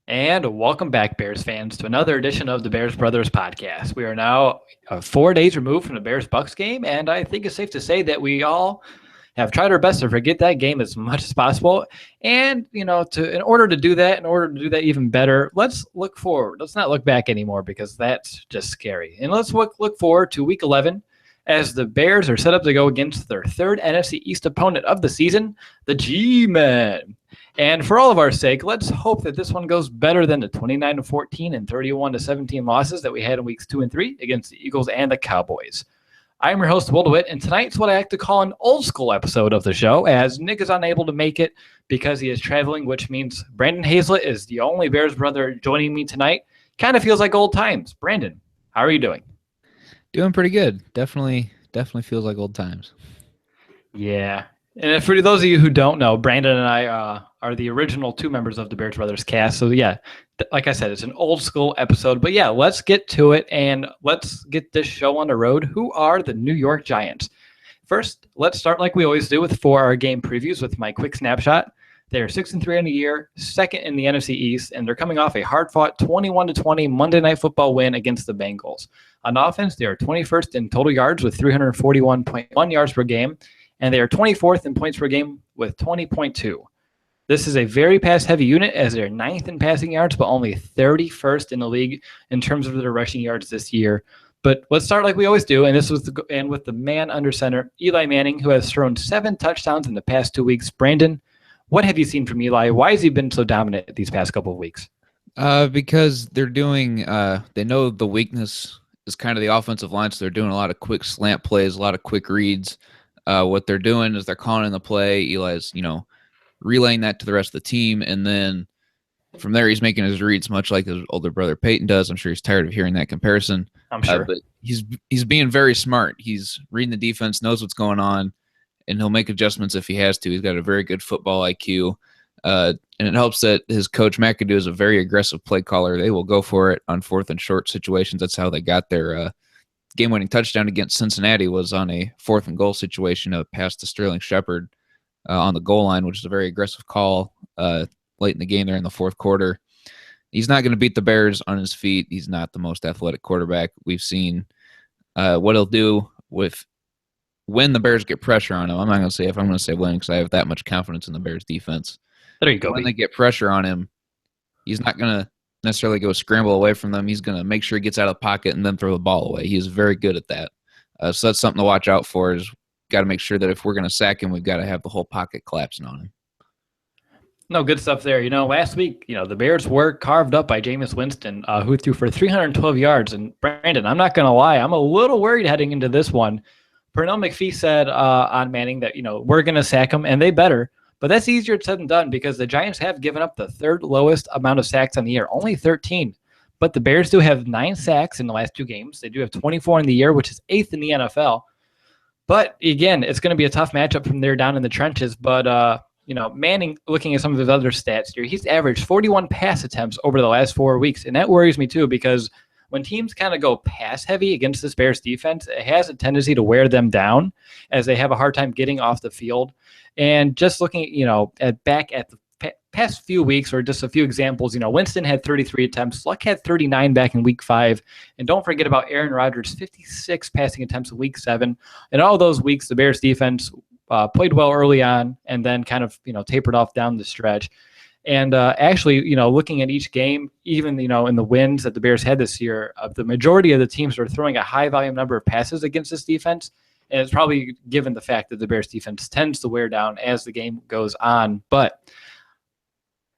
And welcome back, Bears fans, to another edition of the Bears Brothers podcast. We are now 4 days removed from the Bears Bucks game, and I think it's safe to say that we all have tried our best to forget that game as much as possible. And in order to do that, even better, let's look forward. Let's not look back anymore because that's just scary. And let's look forward to Week 11 as the Bears are set up to go against their third NFC East opponent of the season, the G-Men. And for all of our sake, let's hope that this one goes better than the 29-14 and 31-17 losses that we had in weeks 2 and 3 against the Eagles and the Cowboys. I'm your host, Will DeWitt, and tonight's what I like to call an old school episode of the show, as Nick is unable to make it because he is traveling, which means Brandon Hazlett is the only Bears brother joining me tonight. Kind of feels like old times. Brandon, how are you doing? Doing pretty good. Definitely feels like old times. Yeah. And for those of you who don't know, Brandon and I are the original two members of the Bears Brothers cast. So, yeah, like I said, it's an old school episode. But, yeah, let's get to it and let's get this show on the road. Who are the New York Giants? First, let's start like we always do with 4-hour game previews with my quick snapshot. They're 6-3 on the year, second in the NFC East, and they're coming off a hard-fought 21-20 Monday Night Football win against the Bengals. On offense, they are 21st in total yards with 341.1 yards per game, and they are 24th in points per game with 20.2. This is a very pass-heavy unit as they're 9th in passing yards, but only 31st in the league in terms of their rushing yards this year. But let's start like we always do, and with the man under center, Eli Manning, who has thrown 7 touchdowns in the past 2 weeks. Brandon, what have you seen from Eli? Why has he been so dominant these past couple of weeks? Because they're doing they know the weakness is kind of the offensive line, so they're doing a lot of quick slant plays, a lot of quick reads. What they're doing is they're calling in the play. Eli's, relaying that to the rest of the team, and then from there he's making his reads much like his older brother Peyton does. I'm sure he's tired of hearing that comparison. I'm sure. But he's being very smart. He's reading the defense, knows what's going on, and he'll make adjustments if he has to. He's got a very good football IQ. And it helps that his coach McAdoo is a very aggressive play caller. They will go for it on 4th and short situations. That's how they got their game-winning touchdown against Cincinnati, was on a 4th and goal situation, a pass to Sterling Shepard on the goal line, which is a very aggressive call late in the game there in the 4th quarter. He's not going to beat the Bears on his feet. He's not the most athletic quarterback. We've seen what he'll do when the Bears get pressure on him. I'm not going to say if I'm going to say when, because I have that much confidence in the Bears defense. There you go. When they get pressure on him, he's not going to necessarily go scramble away from them. He's going to make sure he gets out of the pocket and then throw the ball away. He is very good at that. So that's something to watch out for. Is got to make sure that if we're going to sack him, we've got to have the whole pocket collapsing on him. No, good stuff there. Last week, the Bears were carved up by Jameis Winston, who threw for 312 yards. And Brandon, I'm not going to lie, I'm a little worried heading into this one. Pernell McPhee said on Manning that, we're going to sack him, and they better. But that's easier said than done because the Giants have given up the 3rd lowest amount of sacks on the year, only 13. But the Bears do have 9 sacks in the last 2 games. They do have 24 in the year, which is 8th in the NFL. But again, it's going to be a tough matchup from there down in the trenches. But, Manning, looking at some of his other stats here, he's averaged 41 pass attempts over the last 4 weeks. And that worries me too, because when teams kind of go pass heavy against this Bears defense, it has a tendency to wear them down as they have a hard time getting off the field. And just looking, back at the past few weeks, or just a few examples, Winston had 33 attempts. Luck had 39 back in week 5. And don't forget about Aaron Rodgers' 56 passing attempts in week 7. And all those weeks, the Bears defense played well early on and then kind of, tapered off down the stretch. And actually, looking at each game, even, in the wins that the Bears had this year, the majority of the teams are throwing a high volume number of passes against this defense. And it's probably given the fact that the Bears defense tends to wear down as the game goes on. But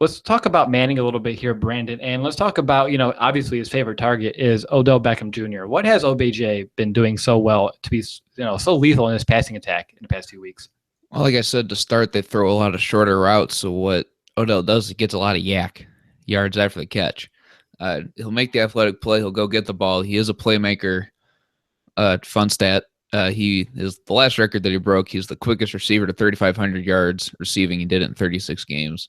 let's talk about Manning a little bit here, Brandon. And let's talk about, obviously his favorite target is Odell Beckham Jr. What has OBJ been doing so well to be, so lethal in his passing attack in the past 2 weeks? Well, like I said, to start, they throw a lot of shorter routes. So what Odell does, he gets a lot of yards after the catch. He'll make the athletic play. He'll go get the ball. He is a playmaker. Fun stat. He is the last record that he broke. He's the quickest receiver to 3,500 yards receiving. He did it in 36 games.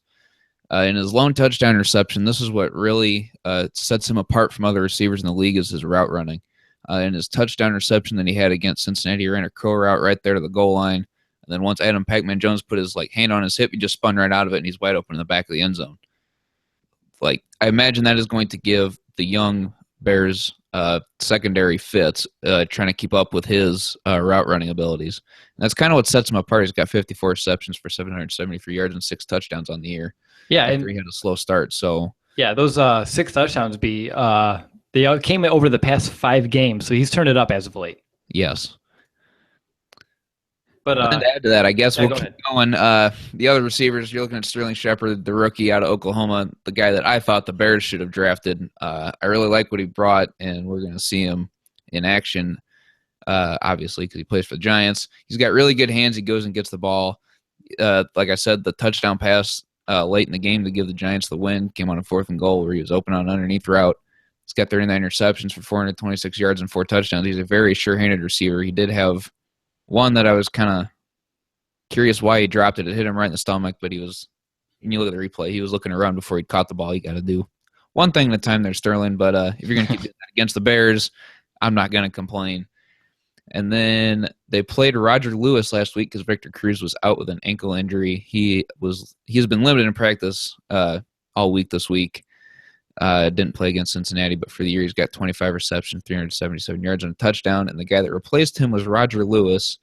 In his lone touchdown reception, this is what really sets him apart from other receivers in the league, is his route running. In his touchdown reception that he had against Cincinnati, he ran a curl route right there to the goal line. And then once Adam Pac-Man Jones put his hand on his hip, he just spun right out of it, and he's wide open in the back of the end zone. like I imagine that is going to give the young Bears secondary fits, trying to keep up with his route running abilities. And that's kind of what sets him apart. He's got 54 receptions for 773 yards and 6 touchdowns on the year. Yeah, After he had a slow start. So yeah, those 6 touchdowns they came over the past 5 games, so he's turned it up as of late. yes. But And to add to that, I guess we'll go keep ahead. going. The other receivers, you're looking at Sterling Shepard, the rookie out of Oklahoma, the guy that I thought the Bears should have drafted. I really like what he brought, and we're going to see him in action, obviously, because he plays for the Giants. He's got really good hands. He goes and gets the ball. Like I said, the touchdown pass late in the game to give the Giants the win came on a 4th and goal where he was open on an underneath route. He's got 39 receptions for 426 yards and 4 touchdowns. He's a very sure-handed receiver. He did have one that I was kind of curious why he dropped it. It hit him right in the stomach, but when you look at the replay, he was looking around before he caught the ball. You got to do one thing at a time there, Sterling. But if you're going to keep doing that against the Bears, I'm not going to complain. And then they played Roger Lewis last week because Victor Cruz was out with an ankle injury. He's been limited in practice all week this week. Didn't play against Cincinnati, but for the year he's got 25 receptions, 377 yards, and a touchdown. And the guy that replaced him was Roger Lewis.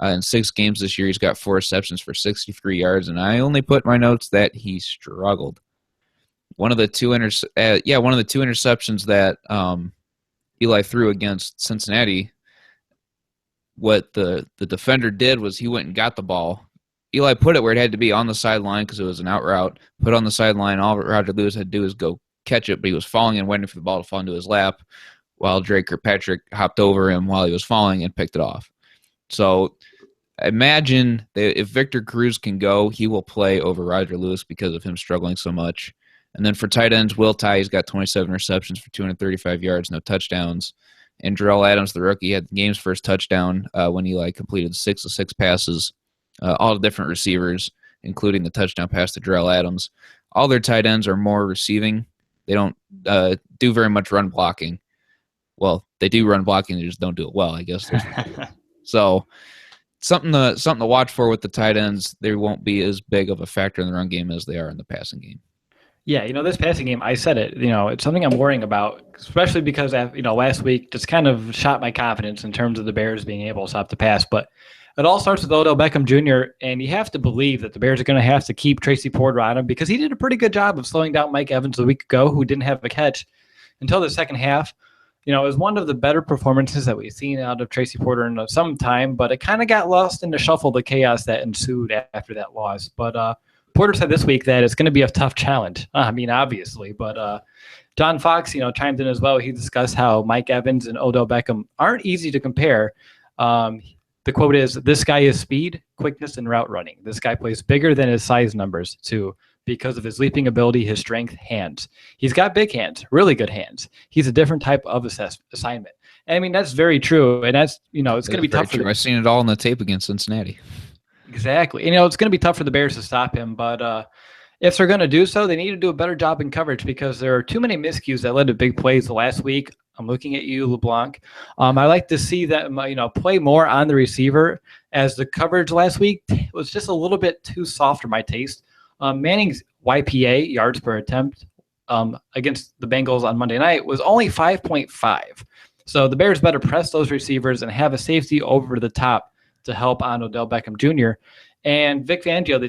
In 6 games this year, he's got 4 receptions for 63 yards, and I only put in my notes that he struggled. One of the two interceptions that Eli threw against Cincinnati, what the defender did was he went and got the ball. Eli put it where it had to be on the sideline because it was an out route. Put on the sideline. All Roger Lewis had to do is go catch it, but he was falling and waiting for the ball to fall into his lap while Drake Kirkpatrick hopped over him while he was falling and picked it off. So imagine that if Victor Cruz can go, he will play over Roger Lewis because of him struggling so much. And then for tight ends, Will Tye, he's got 27 receptions for 235 yards, no touchdowns. And Darrell Adams, the rookie, had the game's first touchdown when Eli completed 6 of 6 passes, all the different receivers, including the touchdown pass to Darrell Adams. All their tight ends are more receiving. They don't do very much run blocking. Well, they do run blocking, they just don't do it well, I guess. So something to watch for with the tight ends. They won't be as big of a factor in the run game as they are in the passing game. Yeah, this passing game, I said it, it's something I'm worrying about, especially because, last week just kind of shot my confidence in terms of the Bears being able to stop the pass. But it all starts with Odell Beckham Jr., and you have to believe that the Bears are going to have to keep Tracy Porter on him because he did a pretty good job of slowing down Mike Evans a week ago, who didn't have a catch until the second half. It was one of the better performances that we've seen out of Tracy Porter in some time, but it kind of got lost in the shuffle, the chaos that ensued after that loss. But Porter said this week that it's going to be a tough challenge. Obviously, but John Fox, chimed in as well. He discussed how Mike Evans and Odell Beckham aren't easy to compare. The quote is, "This guy is speed, quickness, and route running. This guy plays bigger than his size numbers, too, because of his leaping ability, his strength, hands. He's got big hands, really good hands. He's a different type of assignment." And that's very true. And that's, it's going to be tough. I've seen it all on the tape against Cincinnati. Exactly. It's going to be tough for the Bears to stop him. But if they're going to do so, they need to do a better job in coverage because there are too many miscues that led to big plays last week. I'm looking at you, LeBlanc. I like to see that, play more on the receiver, as the coverage last week was just a little bit too soft for my taste. Manning's YPA, yards per attempt, against the Bengals on Monday night was only 5.5. So the Bears better press those receivers and have a safety over the top to help on Odell Beckham Jr. And Vic Fangio,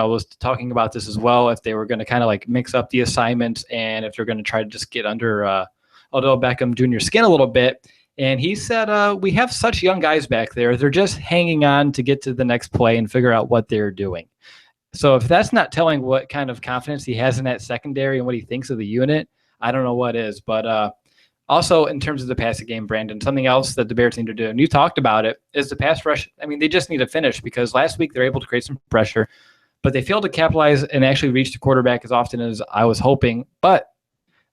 was talking about this as well, if they were going to kind of mix up the assignments and if they're going to try to just get under Odell Beckham Jr.'s skin a little bit. And he said, we have such young guys back there. They're just hanging on to get to the next play and figure out what they're doing. So if that's not telling what kind of confidence he has in that secondary and what he thinks of the unit, I don't know what is. But also in terms of the passing game, Brandon, something else that the Bears need to do, and you talked about it, is the pass rush. They just need to finish because last week they're able to create some pressure, but they failed to capitalize and actually reach the quarterback as often as I was hoping. But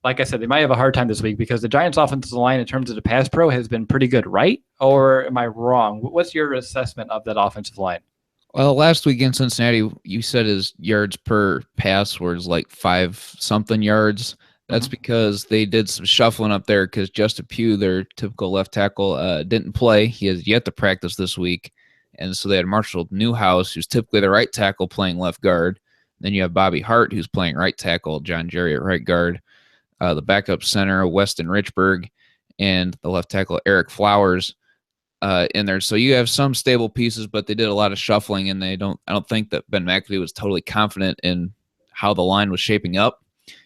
like I said, they might have a hard time this week because the Giants' offensive line in terms of the pass pro has been pretty good, right? Or am I wrong? What's your assessment of that offensive line? Well, last week in Cincinnati, you said his yards per pass was like 5-something yards. That's because they did some shuffling up there because Justin Pugh, their typical left tackle, didn't play. He has yet to practice this week. And so they had Marshall Newhouse, who's typically the right tackle, playing left guard. Then you have Bobby Hart, who's playing right tackle, John Jerry at right guard, the backup center, Weston Richburg, and the left tackle, Eric Flowers, in there. So you have some stable pieces, but they did a lot of shuffling, and I don't think that Ben McAdoo was totally confident in how the line was shaping up.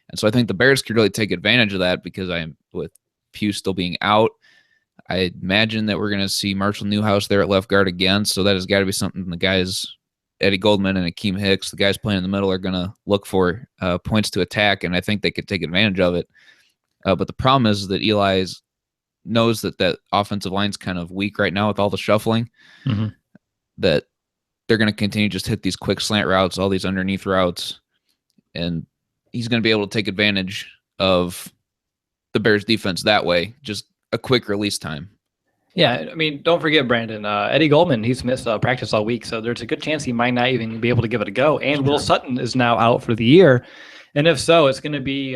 And so I think the Bears could really take advantage of that because with Pugh still being out, I imagine that we're going to see Marshall Newhouse there at left guard again. So that has got to be something the guys, Eddie Goldman and Akeem Hicks, the guys playing in the middle, are going to look for points to attack, and I think they could take advantage of it. But the problem is that Eli knows that offensive line's kind of weak right now with all the shuffling, that they're going to continue to just hit these quick slant routes, all these underneath routes, and he's going to be able to take advantage of the Bears defense that way, just a quick release time. Yeah, I mean, don't forget, Brandon, Eddie Goldman, he's missed practice all week, so there's a good chance he might not even be able to give it a go. And Will Sutton is now out for the year. And if so, it's going to be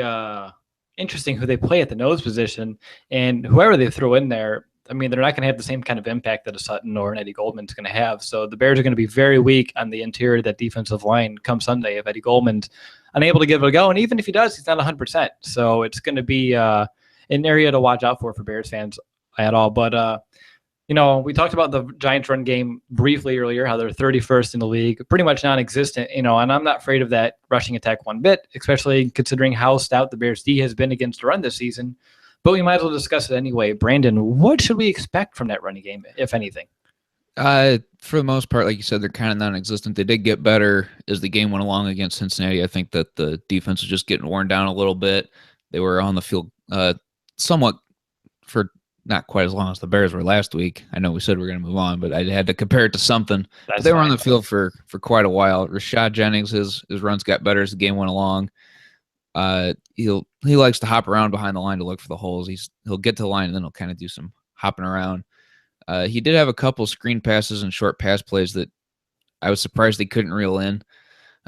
interesting who they play at the nose position. And whoever they throw in there, I mean, they're not going to have the same kind of impact that a Sutton or an Eddie Goldman's going to have. So the Bears are going to be very weak on the interior of that defensive line come Sunday if Eddie Goldman's unable to give it a go. And even if he does, he's not 100%. So it's going to be an area to watch out for Bears fans at all. But, we talked about the Giants run game briefly earlier, how they're 31st in the league, pretty much non-existent, and I'm not afraid of that rushing attack one bit, especially considering how stout the Bears D has been against the run this season. But we might as well discuss it anyway. Brandon, what should we expect from that running game, if anything? For the most part, like you said, they're kind of non-existent. They did get better as the game went along against Cincinnati. I think that the defense was just getting worn down a little bit. They were on the field somewhat for not quite as long as the Bears were last week. I know we said we were going to move on, but I had to compare it to something. They were on the field for quite a while. Rashad Jennings, his runs got better as the game went along. He likes to hop around behind the line to look for the holes. He'll get to the line and then he'll kind of do some hopping around. He did have a couple screen passes and short pass plays that I was surprised he couldn't reel in.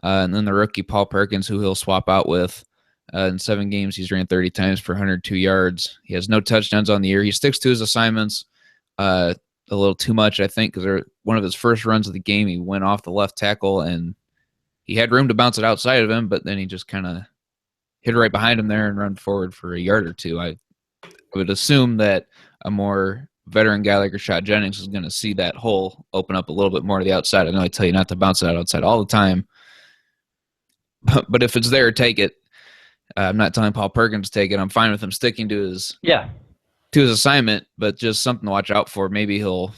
And then the rookie Paul Perkins, who he'll swap out with. In 7 games, he's ran 30 times for 102 yards. He has no touchdowns on the year. He sticks to his assignments a little too much, I think, because one of his first runs of the game, he went off the left tackle, and he had room to bounce it outside of him, but then he just kind of hit right behind him there and run forward for a yard or two. I would assume that a more veteran guy like Rashad Jennings is going to see that hole open up a little bit more to the outside. I know I tell you not to bounce it outside all the time, but if it's there, take it. I'm not telling Paul Perkins to take it. I'm fine with him sticking to his assignment, but just something to watch out for. Maybe he'll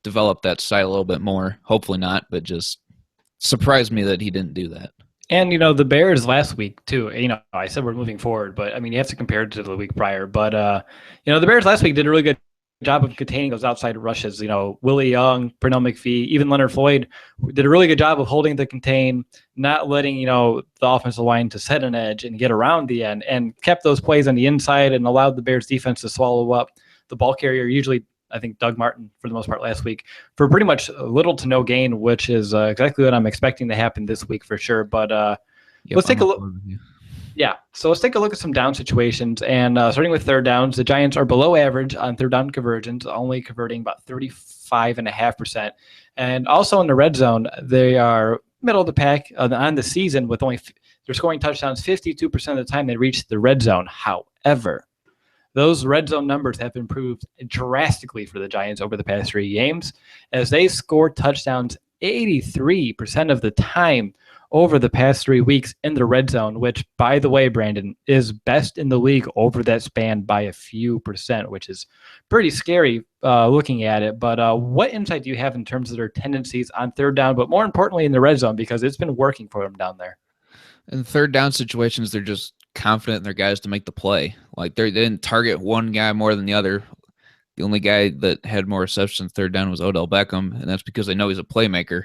develop that side a little bit more. Hopefully not, but just surprised me that he didn't do that. And, the Bears last week, too, I said we're moving forward, but, you have to compare it to the week prior. But, the Bears last week did a really good job of containing those outside rushes. Willie Young, Pernell McPhee, even Leonard Floyd did a really good job of holding the contain, not letting, the offensive line to set an edge and get around the end, and kept those plays on the inside and allowed the Bears defense to swallow up the ball carrier, usually, I think, Doug Martin, for the most part last week, for pretty much little to no gain, which is exactly what I'm expecting to happen this week for sure. But let's take a look. Yeah, so let's take a look at some down situations. And starting with third downs, the Giants are below average on third down conversions, only converting about 35.5%. And also in the red zone, they are middle of the pack on the season with they're scoring touchdowns 52% of the time they reach the red zone. However, those red zone numbers have improved drastically for the Giants over the past 3 games, as they score touchdowns 83% of the time over the past 3 weeks in the red zone, which, by the way, Brandon, is best in the league over that span by a few percent, which is pretty scary looking at it. But what insight do you have in terms of their tendencies on third down, but more importantly in the red zone, because it's been working for them down there? In third down situations, they're just confident in their guys to make the play. Like they didn't target one guy more than the other. The only guy that had more receptions third down was Odell Beckham, and that's because they know he's a playmaker.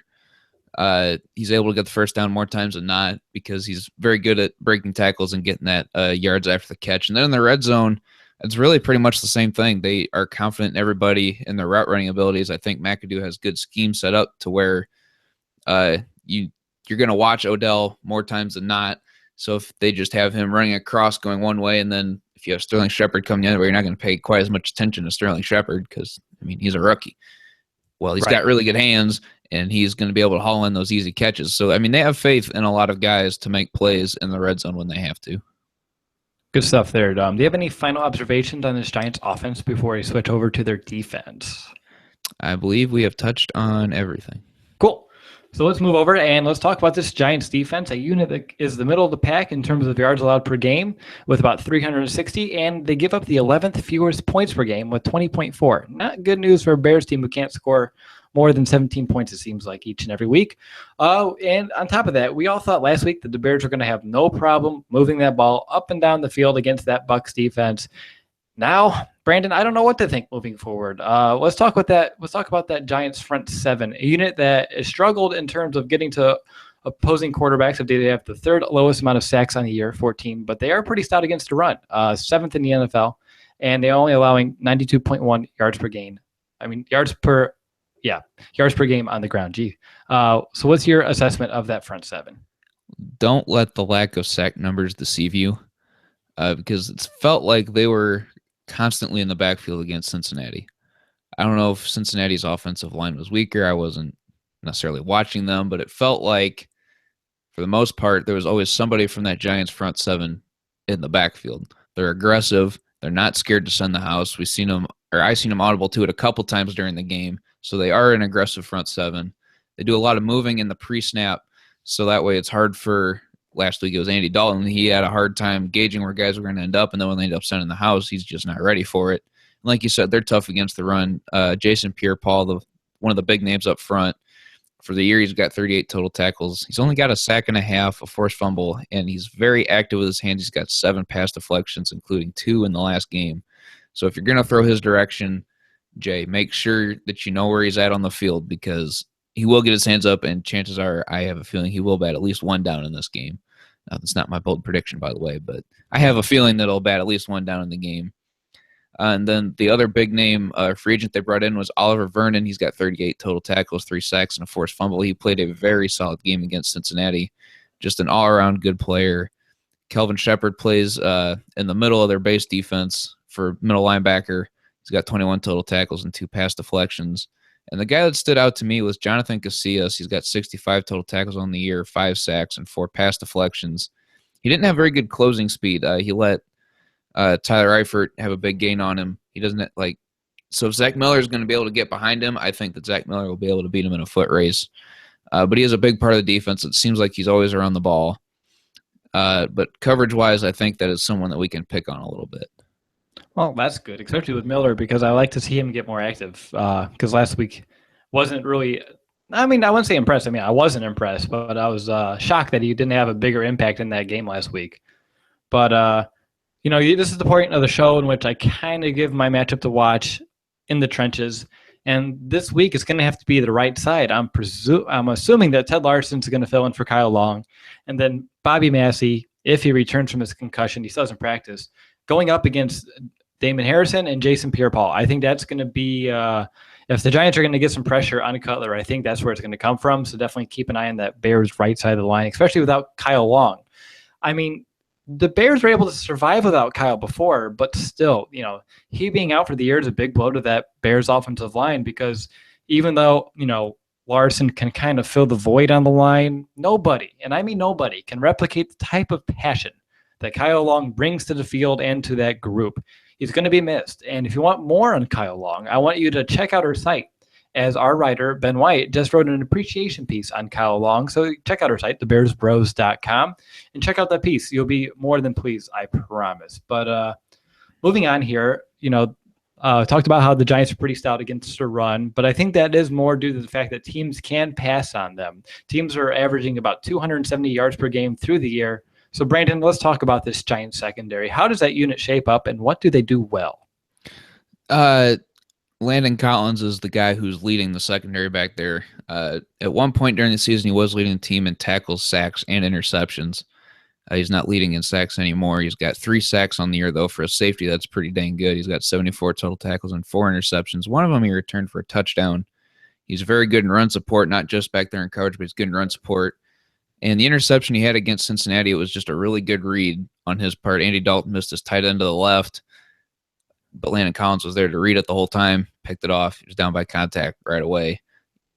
He's able to get the first down more times than not because he's very good at breaking tackles and getting that yards after the catch. And then in the red zone, it's really pretty much the same thing. They are confident in everybody in their route running abilities. I think McAdoo has good scheme set up to where you're going to watch Odell more times than not. So if they just have him running across going one way, and then if you have Sterling Shepard coming the other way, you're not going to pay quite as much attention to Sterling Shepard because, he's a rookie. well, he's Right. got really good hands, and he's going to be able to haul in those easy catches. So, I mean, they have faith in a lot of guys to make plays in the red zone when they have to. Good stuff there, Dom. Do you have any final observations on this Giants offense before we switch over to their defense? I believe we have touched on everything. Cool. So let's move over and let's talk about this Giants defense, a unit that is the middle of the pack in terms of yards allowed per game with about 360, and they give up the 11th fewest points per game with 20.4. Not good news for a Bears team who can't score more than 17 points, it seems like, each and every week. And on top of that, we all thought last week that the Bears were going to have no problem moving that ball up and down the field against that Bucs defense. Now, Brandon, I don't know what to think moving forward. Let's talk about that. Let's talk about that Giants front seven, a unit that has struggled in terms of getting to opposing quarterbacks. They have the third lowest amount of sacks on the year, 14, but they are pretty stout against the run, seventh in the NFL, and they're only allowing 92.1 yards per game. I mean, yards per game on the ground. So what's your assessment of that front seven? Don't let the lack of sack numbers deceive you, because it's felt like they were constantly in the backfield against Cincinnati. I don't know if Cincinnati's offensive line was weaker. I wasn't necessarily watching them, but it felt like, for the most part, there was always somebody from that Giants front seven in the backfield. They're aggressive. They're not scared to send the house. I seen them audible to it a couple times during the game. So they are an aggressive front seven. They do a lot of moving in the pre-snap, so that way it's hard for. Last week it was Andy Dalton. He had a hard time gauging where guys were going to end up, and then when they end up sending the house, he's just not ready for it. And like you said, they're tough against the run. Jason Pierre-Paul, one of the big names up front, for the year he's got 38 total tackles. He's only got a sack and a half, a forced fumble, and he's very active with his hands. He's got 7 pass deflections, including 2 in the last game. So if you're going to throw his direction, Jay, make sure that you know where he's at on the field, because he will get his hands up, and chances are I have a feeling he will bat at least 1 down in this game. That's not my bold prediction, by the way, but I have a feeling that he'll bat at least 1 down in the game. And then the other big name free agent they brought in was Oliver Vernon. He's got 38 total tackles, 3 sacks, and a forced fumble. He played a very solid game against Cincinnati. Just an all-around good player. Kelvin Shepard plays in the middle of their base defense for middle linebacker. He's got 21 total tackles and 2 pass deflections. And the guy that stood out to me was Jonathan Casillas. He's got 65 total tackles on the year, 5 sacks, and 4 pass deflections. He didn't have very good closing speed. He let Tyler Eifert have a big gain on him. He doesn't so if Zach Miller is going to be able to get behind him, I think that Zach Miller will be able to beat him in a foot race. But he is a big part of the defense. It seems like he's always around the ball. But coverage-wise, I think that is someone that we can pick on a little bit. Well, that's good, especially with Miller, because I like to see him get more active. Because last week wasn't really – I mean, I wouldn't say impressed. I mean, I wasn't impressed, but I was shocked that he didn't have a bigger impact in that game last week. But, this is the point of the show in which I kind of give my matchup to watch in the trenches. And this week it's going to have to be the right side. I'm assuming that Ted Larson's going to fill in for Kyle Long. And then Bobby Massey, if he returns from his concussion, he still doesn't practice, going up against Damon Harrison and Jason Pierre-Paul. I think that's going to be if the Giants are going to get some pressure on Cutler, I think that's where it's going to come from. So definitely keep an eye on that Bears right side of the line, especially without Kyle Long. I mean, the Bears were able to survive without Kyle before, but still, he being out for the year is a big blow to that Bears offensive line, because even though, Larson can kind of fill the void on the line, nobody, and I mean nobody, can replicate the type of passion that Kyle Long brings to the field and to that group. He's going to be missed. And if you want more on Kyle Long, I want you to check out our site, as our writer, Ben White, just wrote an appreciation piece on Kyle Long. So check out our site, thebearsbros.com, and check out that piece. You'll be more than pleased, I promise. But moving on here, talked about how the Giants are pretty stout against the run, but I think that is more due to the fact that teams can pass on them. Teams are averaging about 270 yards per game through the year. So, Brandon, let's talk about this Giants secondary. How does that unit shape up, and what do they do well? Landon Collins is the guy who's leading the secondary back there. At one point during the season, he was leading the team in tackles, sacks, and interceptions. He's not leading in sacks anymore. He's got 3 sacks on the year, though. For a safety, that's pretty dang good. He's got 74 total tackles and 4 interceptions. One of them he returned for a touchdown. He's very good in run support, not just back there in coverage, but he's good in run support. And the interception he had against Cincinnati, it was just a really good read on his part. Andy Dalton missed his tight end to the left. but Landon Collins was there to read it the whole time, picked it off. He was down by contact right away.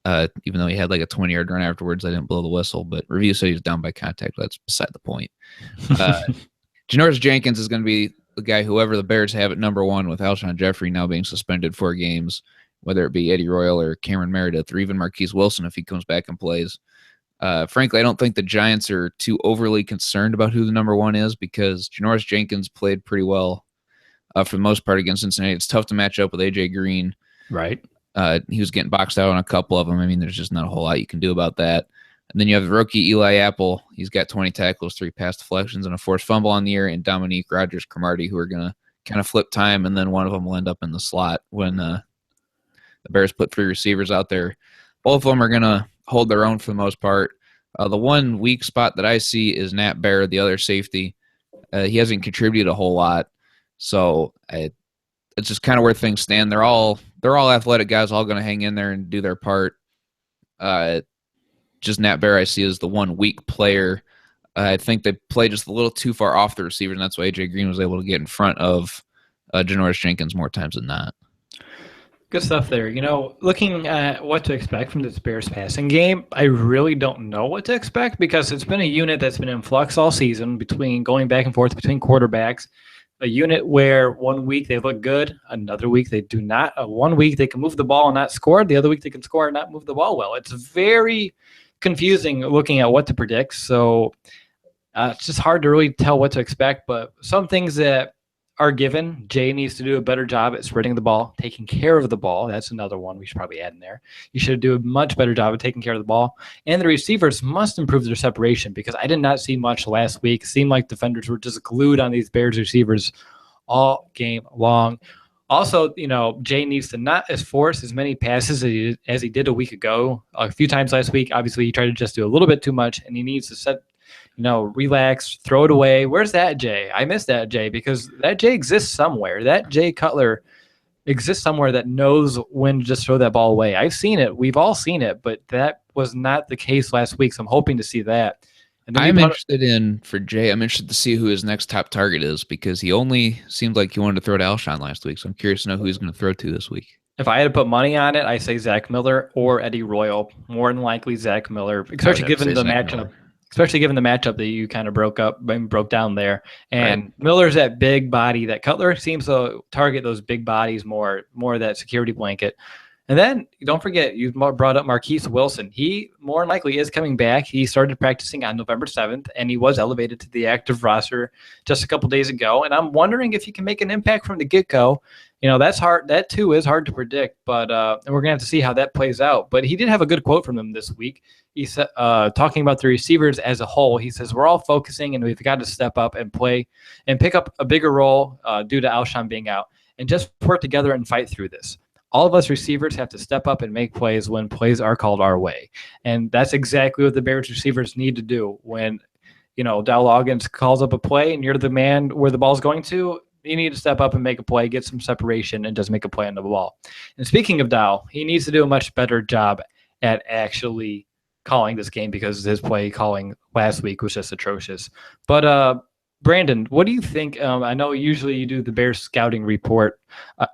Even though he had like a 20-yard run afterwards, I didn't blow the whistle, but review said he was down by contact. That's beside the point. Janoris Jenkins is going to be the guy, whoever the Bears have at number one, with Alshon Jeffrey now being suspended 4 games, whether it be Eddie Royal or Cameron Meredith or even Marquise Wilson if he comes back and plays. Frankly, I don't think the Giants are too overly concerned about who the number one is because Janoris Jenkins played pretty well for the most part against Cincinnati. It's tough to match up with A.J. Green. Right. He was getting boxed out on a couple of them. I mean, there's just not a whole lot you can do about that. And then you have the rookie Eli Apple. He's got 20 tackles, 3 pass deflections, and a forced fumble on the year. And Dominique Rodgers-Cromartie, who are going to kind of flip time, and then one of them will end up in the slot when the Bears put 3 receivers out there. Both of them are going to hold their own for the most part. The one weak spot that I see is Nat Bear, the other safety. He hasn't contributed a whole lot, so it's just kind of where things stand. They're all athletic guys, all going to hang in there and do their part. Just Nat Bear I see as the one weak player. I think they play just a little too far off the receivers, and that's why A.J. Green was able to get in front of Janoris Jenkins more times than not. Good stuff there. Looking at what to expect from this Bears passing game, I really don't know what to expect because it's been a unit that's been in flux all season, between going back and forth between quarterbacks. A unit where one week they look good, another week they do not. One week they can move the ball and not score, the other week they can score and not move the ball well. It's very confusing looking at what to predict. So it's just hard to really tell what to expect, but some things that are given. Jay needs to do a better job at spreading the ball, taking care of the ball. That's another one we should probably add in there. You should do a much better job of taking care of the ball. And the receivers must improve their separation because I did not see much last week. It seemed like defenders were just glued on these Bears receivers all game long. Also, Jay needs to not force as many passes as he did a week ago. A few times last week, obviously, he tried to just do a little bit too much, and he needs to relax, throw it away. Where's that Jay? I miss that Jay because that Jay exists somewhere. That Jay Cutler exists somewhere that knows when to just throw that ball away. I've seen it. We've all seen it, but that was not the case last week, so I'm hoping to see that. I'm interested to see who his next top target is because he only seemed like he wanted to throw to Alshon last week. So I'm curious to know who he's going to throw to this week. If I had to put money on it, I say Zach Miller or Eddie Royal. More than likely Zach Miller, especially given the matchup that you kind of broke down there. And right. Miller's that big body that Cutler seems to target those big bodies more that security blanket. And then don't forget, you brought up Marquise Wilson. He more than likely is coming back. He started practicing on November 7th, and he was elevated to the active roster just a couple days ago. And I'm wondering if he can make an impact from the get-go. That's hard. That, too, is hard to predict, but and we're going to have to see how that plays out. But he did have a good quote from him this week. He said, talking about the receivers as a whole, he says, we're all focusing, and we've got to step up and play and pick up a bigger role due to Alshon being out and just work together and fight through this. All of us receivers have to step up and make plays when plays are called our way. And that's exactly what the Bears receivers need to do. When, Dow Loggins calls up a play and you're the man where the ball's going to, you need to step up and make a play, get some separation, and just make a play on the ball. And speaking of Dow, he needs to do a much better job at actually calling this game because his play calling last week was just atrocious. But, Brandon, what do you think? I know usually you do the Bears scouting report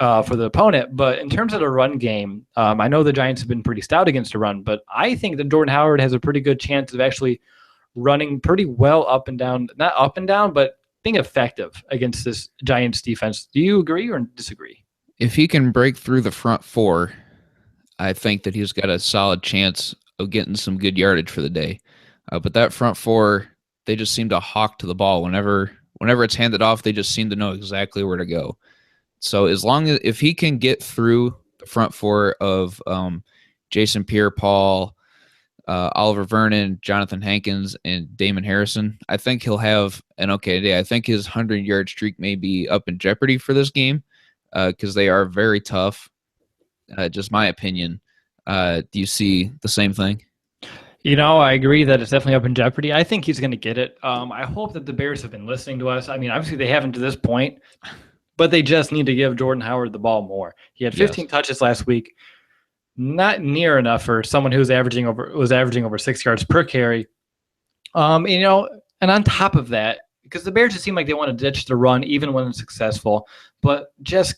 for the opponent, but in terms of the run game, I know the Giants have been pretty stout against the run, but I think that Jordan Howard has a pretty good chance of actually running pretty well up and down, not up and down, but being effective against this Giants defense. Do you agree or disagree? If he can break through the front 4, I think that he's got a solid chance of getting some good yardage for the day. But that front 4, they just seem to hawk to the ball. Whenever it's handed off, they just seem to know exactly where to go. So if he can get through the front 4 of Jason Pierre-Paul, Oliver Vernon, Jonathan Hankins, and Damon Harrison, I think he'll have an okay day. I think his 100-yard streak may be up in jeopardy for this game because they are very tough. Just my opinion. Do you see the same thing? I agree that it's definitely up in jeopardy. I think he's going to get it. I hope that the Bears have been listening to us. I mean, obviously they haven't to this point, but they just need to give Jordan Howard the ball more. He had 15 touches last week, not near enough for someone who was averaging over 6 yards per carry. And on top of that, because the Bears just seem like they want to ditch the run even when it's successful. But just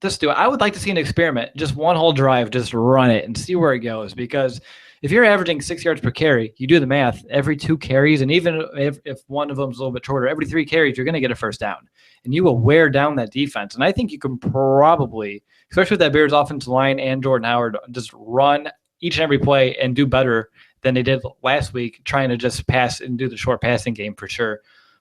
do it. I would like to see an experiment, just one whole drive, just run it and see where it goes. Because if you're averaging 6 yards per carry, you do the math, every 2 carries, and even if one of them is a little bit shorter, every 3 carries, you're going to get a first down. And you will wear down that defense. And I think you can probably, especially with that Bears offensive line and Jordan Howard, just run each and every play and do better than they did last week, trying to just pass and do the short passing game for sure.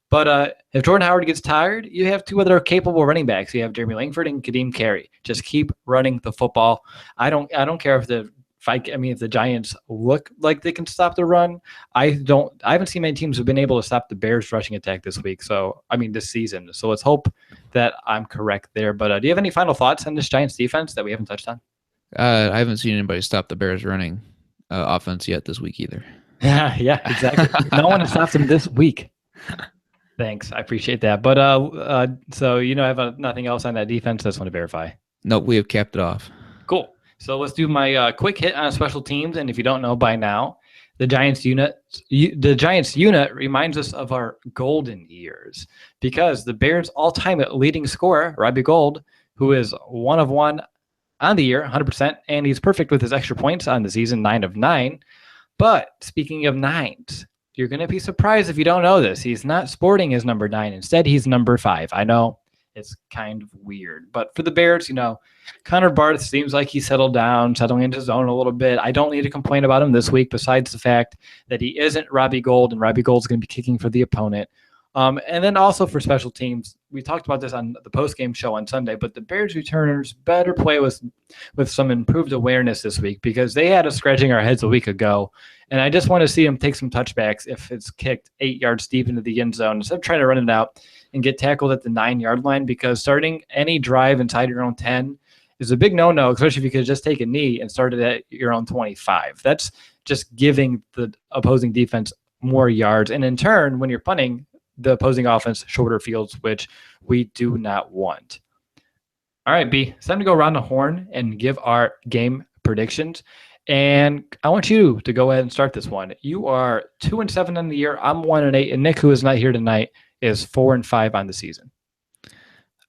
But if Jordan Howard gets tired, you have 2 other capable running backs. You have Jeremy Langford and Kadeem Carey. Just keep running the football. I don't care if the Giants look like they can stop the run. I haven't seen many teams who've been able to stop the Bears rushing attack this season. So let's hope that I'm correct there. But do you have any final thoughts on this Giants defense that we haven't touched on? I haven't seen anybody stop the Bears running offense yet this week either. Yeah, exactly. No one has stopped them this week. Thanks. I appreciate that. But so I have nothing else on that defense. I just want to verify. Nope, we have capped it off. Cool. So let's do my quick hit on special teams. And if you don't know by now, the Giants unit reminds us of our golden years, because the Bears' all-time leading scorer, Robbie Gould, who is 1 of 1 on the year, 100%, and he's perfect with his extra points on the season, 9 of 9. But speaking of nines, you're going to be surprised if you don't know this. He's not sporting his number 9. Instead, he's number 5. I know it's kind of weird. But for the Bears, Connor Barth seems like he settled down, settling into his zone a little bit. I don't need to complain about him this week, besides the fact that he isn't Robbie Gould, and Robbie Gould's going to be kicking for the opponent. And then also for special teams, we talked about this on the post-game show on Sunday, but the Bears returners better play with some improved awareness this week, because they had us scratching our heads a week ago. And I just want to see them take some touchbacks if it's kicked 8 yards deep into the end zone, instead of trying to run it out and get tackled at the 9-yard line, because starting any drive inside your own 10 is a big no-no, especially if you could just take a knee and start it at your own 25. That's just giving the opposing defense more yards. And in turn, when you're punting, the opposing offense shorter fields, which we do not want. All right, B, it's time to go around the horn and give our game predictions. And I want you to go ahead and start this one. You are 2-7 on the year. I'm 1-8, and Nick, who is not here tonight, is 4-5 on the season.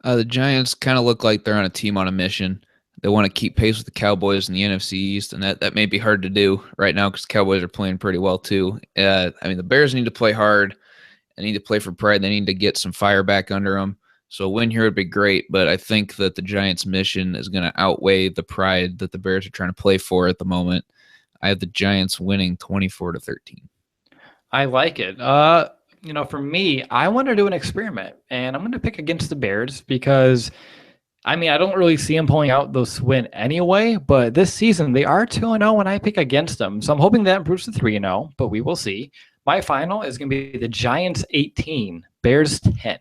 The Giants kind of look like they're on a team on a mission. They want to keep pace with the Cowboys in the NFC East, and that may be hard to do right now because the Cowboys are playing pretty well too. The Bears need to play hard. They need to play for pride. They need to get some fire back under them. So a win here would be great, but I think that the Giants' mission is going to outweigh the pride that the Bears are trying to play for at the moment. I have the Giants winning 24-13. I like it. For me, I want to do an experiment, and I'm going to pick against the Bears because, I don't really see them pulling out those win anyway, but this season they are 2-0 when I pick against them. So I'm hoping that improves to 3-0, but we will see. My final is going to be the Giants 18, Bears 10.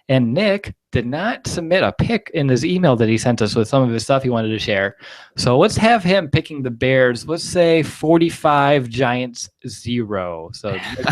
And Nick did not submit a pick in his email that he sent us with some of his stuff he wanted to share. So let's have him picking the Bears. Let's say 45, Giants 0. So Nick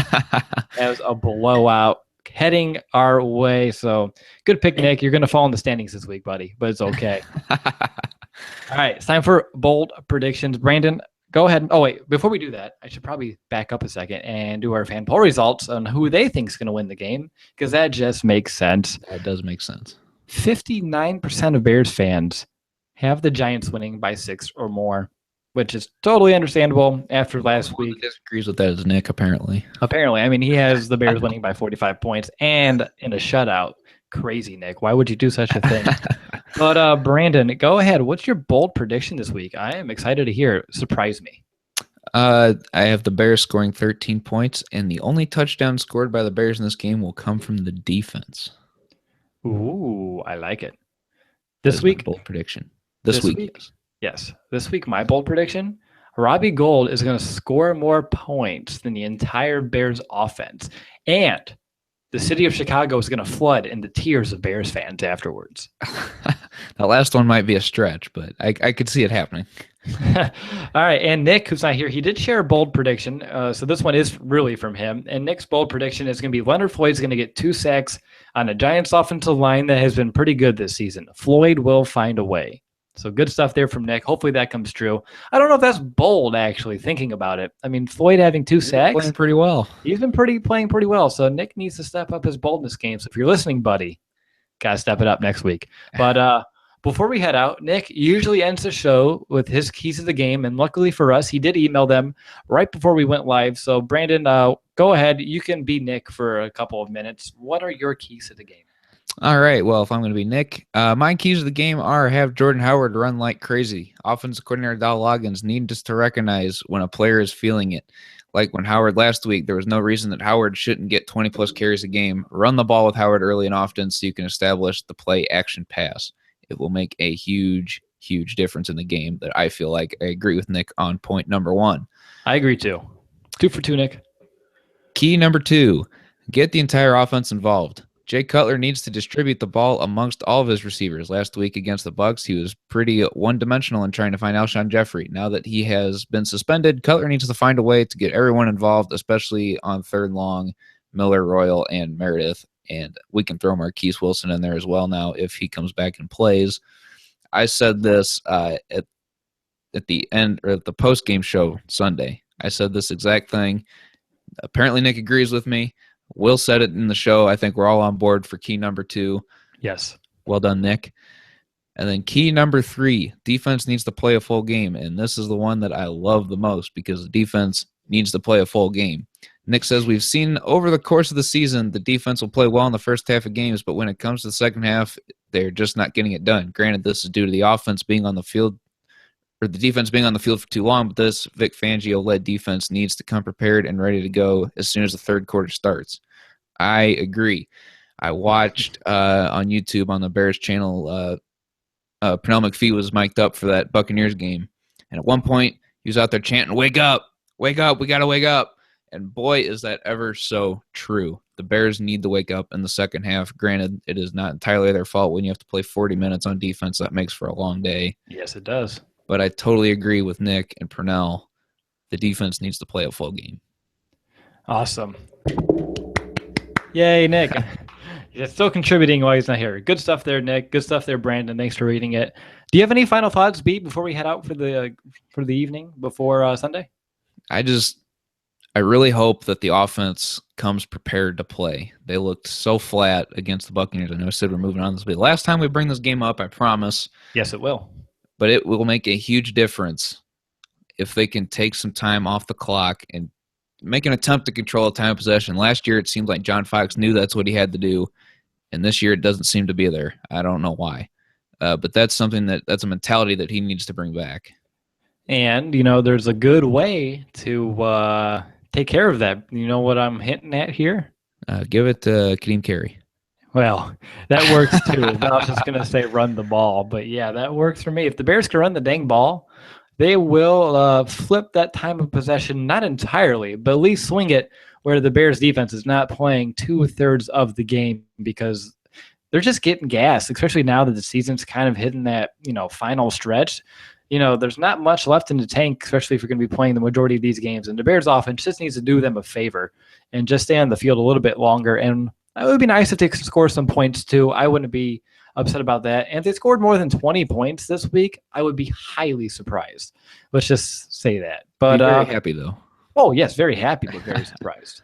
has a blowout heading our way. So good pick, Nick. You're going to fall in the standings this week, buddy, but it's okay. All right, it's time for bold predictions. Brandon, go ahead. Oh, wait. Before we do that, I should probably back up a second and do our fan poll results on who they think is going to win the game, because that just makes sense. That does make sense. 59% of Bears fans have the Giants winning by 6 or more, which is totally understandable after last week. Disagrees with that is Nick, apparently. He has the Bears winning by 45 points and in a shutout. Crazy, Nick. Why would you do such a thing? But Brandon, go ahead. What's your bold prediction this week? I am excited to hear it. Surprise me. I have the Bears scoring 13 points, and the only touchdown scored by the Bears in this game will come from the defense. Ooh, I like it. This week, bold prediction. This week. Yes. This week, my bold prediction, Robbie Gould is going to score more points than the entire Bears offense. And the city of Chicago is going to flood in the tears of Bears fans afterwards. That last one might be a stretch, but I could see it happening. All right, and Nick, who's not here, he did share a bold prediction. So this one is really from him. And Nick's bold prediction is going to be Leonard Floyd's going to get 2 sacks on a Giants offensive line that has been pretty good this season. Floyd will find a way. So good stuff there from Nick. Hopefully that comes true. I don't know if that's bold, actually, thinking about it. I mean, Floyd having 2 sacks. Playing pretty well. He's been playing pretty well. So Nick needs to step up his boldness game. So if you're listening, buddy, got to step it up next week. But before we head out, Nick usually ends the show with his keys to the game. And luckily for us, he did email them right before we went live. So Brandon, go ahead. You can be Nick for a couple of minutes. What are your keys to the game? All right. Well, if I'm going to be Nick, my keys to the game are have Jordan Howard run like crazy. Offensive coordinator Dal Loggins needs to recognize when a player is feeling it. Like when Howard last week, there was no reason that Howard shouldn't get 20-plus carries a game. Run the ball with Howard early and often so you can establish the play-action pass. It will make a huge, huge difference in the game that I feel like I agree with Nick on point number 1. I agree, too. 2 for 2, Nick. Key number 2, get the entire offense involved. Jay Cutler needs to distribute the ball amongst all of his receivers. Last week against the Bucs, he was pretty one-dimensional in trying to find Alshon Jeffrey. Now that he has been suspended, Cutler needs to find a way to get everyone involved, especially on third long, Miller, Royal, and Meredith. And we can throw Marquise Wilson in there as well now if he comes back and plays. I said this at the end or at the post-game show Sunday. I said this exact thing. Apparently Nick agrees with me. Will said it in the show. I think we're all on board for key number 2. Yes. Well done, Nick. And then key number 3, defense needs to play a full game. And this is the one that I love the most because the defense needs to play a full game. Nick says we've seen over the course of the season the defense will play well in the first half of games, but when it comes to the second half, they're just not getting it done. Granted, this is due to the offense being on the field or the defense being on the field for too long, but this Vic Fangio-led defense needs to come prepared and ready to go as soon as the third quarter starts. I agree. I watched on YouTube on the Bears channel, Pernell McPhee was mic'd up for that Buccaneers game. And at one point, he was out there chanting, wake up, we got to wake up. And boy, is that ever so true. The Bears need to wake up in the second half. Granted, it is not entirely their fault when you have to play 40 minutes on defense. That makes for a long day. Yes, it does. But I totally agree with Nick and Pernell. The defense needs to play a full game. Awesome. Yay, Nick. You're still contributing while he's not here. Good stuff there, Nick. Good stuff there, Brandon. Thanks for reading it. Do you have any final thoughts, B, before we head out for the evening before Sunday? I really hope that the offense comes prepared to play. They looked so flat against the Buccaneers. I know I said we're moving on this, but last time we bring this game up, I promise. Yes, it will. But it will make a huge difference if they can take some time off the clock and make an attempt to control the time of possession. Last year, it seemed like John Fox knew that's what he had to do, and this year it doesn't seem to be there. I don't know why. But that's something that's a mentality that he needs to bring back. And, there's a good way to take care of that. You know what I'm hinting at here? Give it to Kadeem Carey. Well, that works too. I was just going to say run the ball. But, yeah, that works for me. If the Bears can run the dang ball, they will flip that time of possession, not entirely, but at least swing it where the Bears defense is not playing 2/3 of the game because they're just getting gas, especially now that the season's kind of hitting that, final stretch. There's not much left in the tank, especially if you're going to be playing the majority of these games. And the Bears offense just needs to do them a favor and just stay on the field a little bit longer. And it would be nice if they could score some points too. I wouldn't be upset about that. And if they scored more than 20 points this week, I would be highly surprised. Let's just say that. But very happy though. Oh yes, very happy, but very surprised.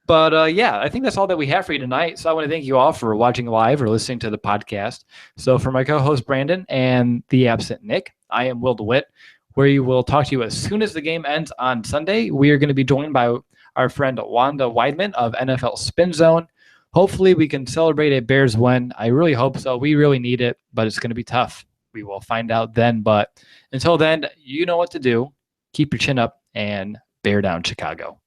But yeah, I think that's all that we have for you tonight. So I want to thank you all for watching live or listening to the podcast. So for my co-host Brandon and the absent Nick, I am Will DeWitt, where we will talk to you as soon as the game ends on Sunday. We are going to be joined by our friend Wanda Weidman of NFL Spin Zone. Hopefully we can celebrate a Bears win. I really hope so. We really need it, but it's going to be tough. We will find out then. But until then, you know what to do. Keep your chin up and bear down, Chicago.